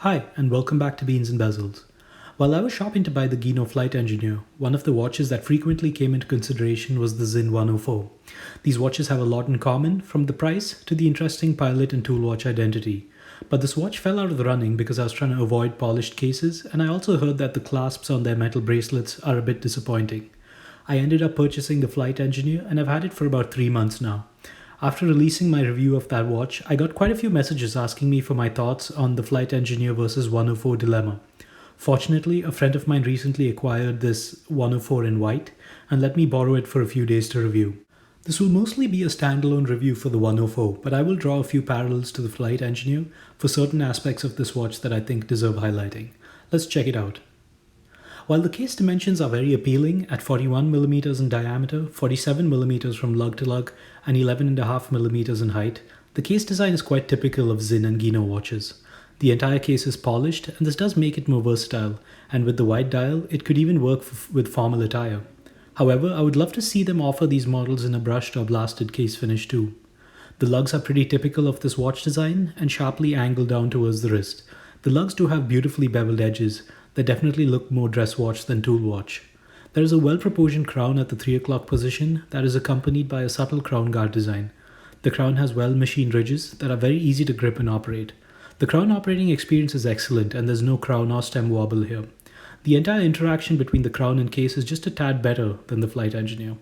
Hi, and welcome back to Beans and Bezels. While I was shopping to buy the Guinand Flight Engineer, one of the watches that frequently came into consideration was the Sinn 104. These watches have a lot in common, from the price to the interesting pilot and tool watch identity. But this watch fell out of the running because I was trying to avoid polished cases, and I also heard that the clasps on their metal bracelets are a bit disappointing. I ended up purchasing the Flight Engineer, and I've had it for about 3 months now. After releasing my review of that watch, I got quite a few messages asking me for my thoughts on the Flight Engineer versus 104 dilemma. Fortunately, a friend of mine recently acquired this 104 in white and let me borrow it for a few days to review. This will mostly be a standalone review for the 104, but I will draw a few parallels to the Flight Engineer for certain aspects of this watch that I think deserve highlighting. Let's check it out. While the case dimensions are very appealing at 41mm in diameter, 47mm from lug to lug, and 11.5mm in height, the case design is quite typical of Sinn and Guinand watches. The entire case is polished, and this does make it more versatile, and with the wide dial, it could even work with formal attire. However, I would love to see them offer these models in a brushed or blasted case finish too. The lugs are pretty typical of this watch design and sharply angled down towards the wrist. The lugs do have beautifully beveled edges that definitely look more dress watch than tool watch. There is a well-proportioned crown at the 3 o'clock position that is accompanied by a subtle crown guard design. The crown has well-machined ridges that are very easy to grip and operate. The crown operating experience is excellent and there's no crown or stem wobble here. The entire interaction between the crown and case is just a tad better than the Flight Engineer.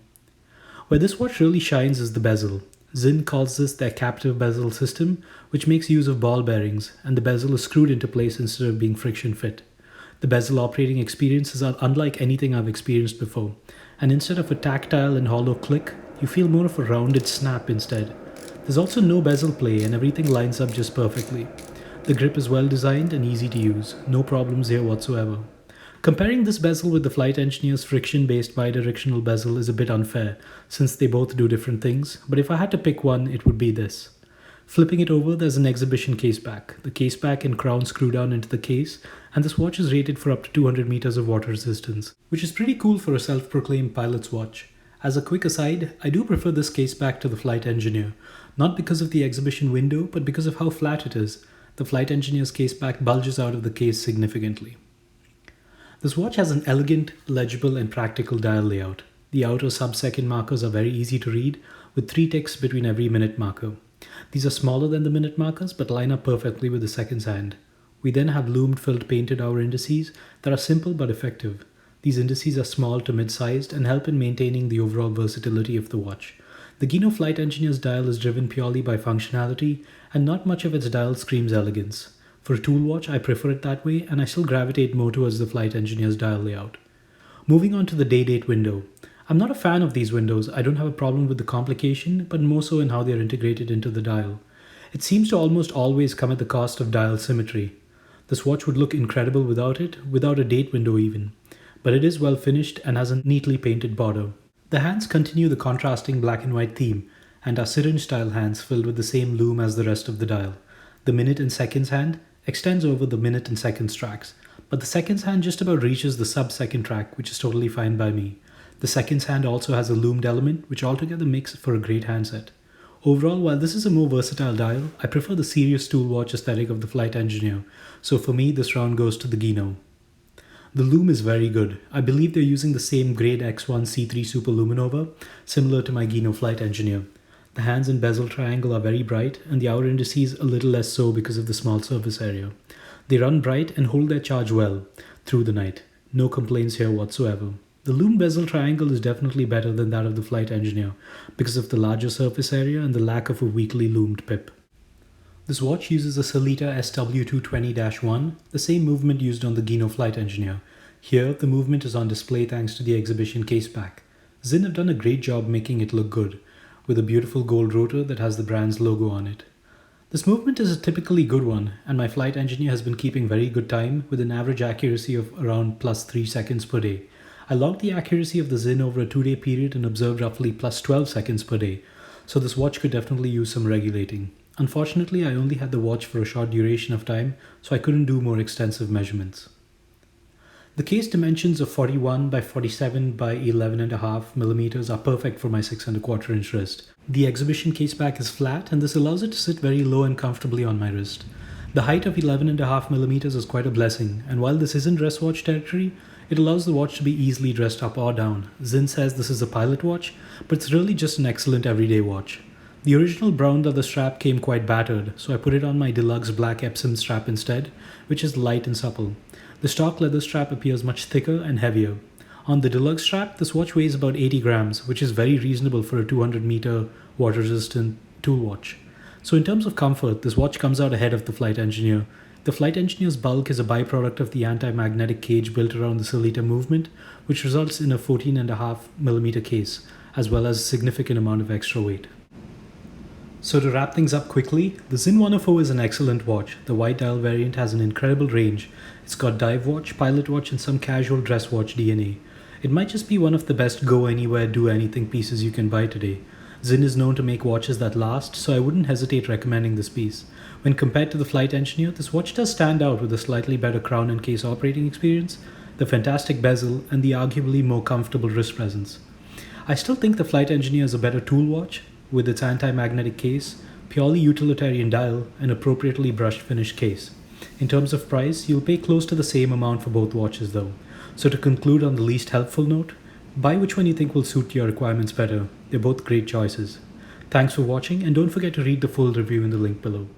Where this watch really shines is the bezel. Sinn calls this their captive bezel system, which makes use of ball bearings, and the bezel is screwed into place instead of being friction fit. The bezel operating experience is unlike anything I've experienced before, and instead of a tactile and hollow click, you feel more of a rounded snap instead. There's also no bezel play and everything lines up just perfectly. The grip is well designed and easy to use, no problems here whatsoever. Comparing this bezel with the Flight Engineer's friction-based bidirectional bezel is a bit unfair, since they both do different things, but if I had to pick one, it would be this. Flipping it over, there's an exhibition case back. The case back and crown screw down into the case, and this watch is rated for up to 200 meters of water resistance, which is pretty cool for a self-proclaimed pilot's watch. As a quick aside, I do prefer this case back to the Flight Engineer, not because of the exhibition window, but because of how flat it is. The Flight Engineer's case back bulges out of the case significantly. This watch has an elegant, legible, and practical dial layout. The outer sub-second markers are very easy to read, with 3 ticks between every minute marker. These are smaller than the minute markers but line up perfectly with the seconds hand. We then have loomed filled painted hour indices that are simple but effective. These indices are small to mid-sized and help in maintaining the overall versatility of the watch. The Guinand Flight Engineer's dial is driven purely by functionality and not much of its dial screams elegance. For a tool watch, I prefer it that way and I still gravitate more towards the Flight Engineer's dial layout. Moving on to the day-date window. I'm not a fan of these windows. I don't have a problem with the complication, but more so in how they are integrated into the dial. It seems to almost always come at the cost of dial symmetry. This watch would look incredible without it, without a date window even. But it is well finished and has a neatly painted border. The hands continue the contrasting black and white theme, and are syringe-style hands filled with the same loom as the rest of the dial. The minute and seconds hand extends over the minute and seconds tracks, but the seconds hand just about reaches the sub-second track, which is totally fine by me. The seconds hand also has a loomed element, which altogether makes for a great handset. Overall, while this is a more versatile dial, I prefer the serious tool watch aesthetic of the Flight Engineer, so for me this round goes to the Guinand. The loom is very good. I believe they're using the same grade X1 C3 Super Luminova, similar to my Guinand Flight Engineer. The hands and bezel triangle are very bright, and the hour indices a little less so because of the small surface area. They run bright and hold their charge well through the night. No complaints here whatsoever. The loom bezel triangle is definitely better than that of the Flight Engineer because of the larger surface area and the lack of a weakly loomed pip. This watch uses a Sellita SW220-1, the same movement used on the Guinand Flight Engineer. Here, the movement is on display thanks to the exhibition case back. Sinn have done a great job making it look good, with a beautiful gold rotor that has the brand's logo on it. This movement is a typically good one, and my Flight Engineer has been keeping very good time with an average accuracy of around plus 3 seconds per day. I logged the accuracy of the Sinn over a 2-day period and observed roughly plus 12 seconds per day, so this watch could definitely use some regulating. Unfortunately, I only had the watch for a short duration of time, so I couldn't do more extensive measurements. The case dimensions of 41 by 47 by 11.5 millimeters are perfect for my 6¼ inch wrist. The exhibition case back is flat and this allows it to sit very low and comfortably on my wrist. The height of 11.5 millimeters is quite a blessing, and while this isn't dress watch territory, it allows the watch to be easily dressed up or down. Sinn says this is a pilot watch, but it's really just an excellent everyday watch. The original brown leather strap came quite battered, so I put it on my Delugs black Epsom strap instead, which is light and supple. The stock leather strap appears much thicker and heavier. On the Deluxe strap, this watch weighs about 80 grams, which is very reasonable for a 200-meter water-resistant tool watch. So in terms of comfort, this watch comes out ahead of the Flight Engineer. The Flight Engineer's bulk is a byproduct of the anti-magnetic cage built around the cylinder movement, which results in a 14.5mm case, as well as a significant amount of extra weight. So to wrap things up quickly, the Sinn 104 is an excellent watch. The white dial variant has an incredible range. It's got dive watch, pilot watch, and some casual dress watch DNA. It might just be one of the best go anywhere, do anything pieces you can buy today. Sinn is known to make watches that last, so I wouldn't hesitate recommending this piece. When compared to the Flight Engineer, this watch does stand out with a slightly better crown and case operating experience, the fantastic bezel, and the arguably more comfortable wrist presence. I still think the Flight Engineer is a better tool watch, with its anti-magnetic case, purely utilitarian dial, and appropriately brushed finished case. In terms of price, you'll pay close to the same amount for both watches though. So to conclude on the least helpful note, buy which one you think will suit your requirements better. They're both great choices. Thanks for watching, and don't forget to read the full review in the link below.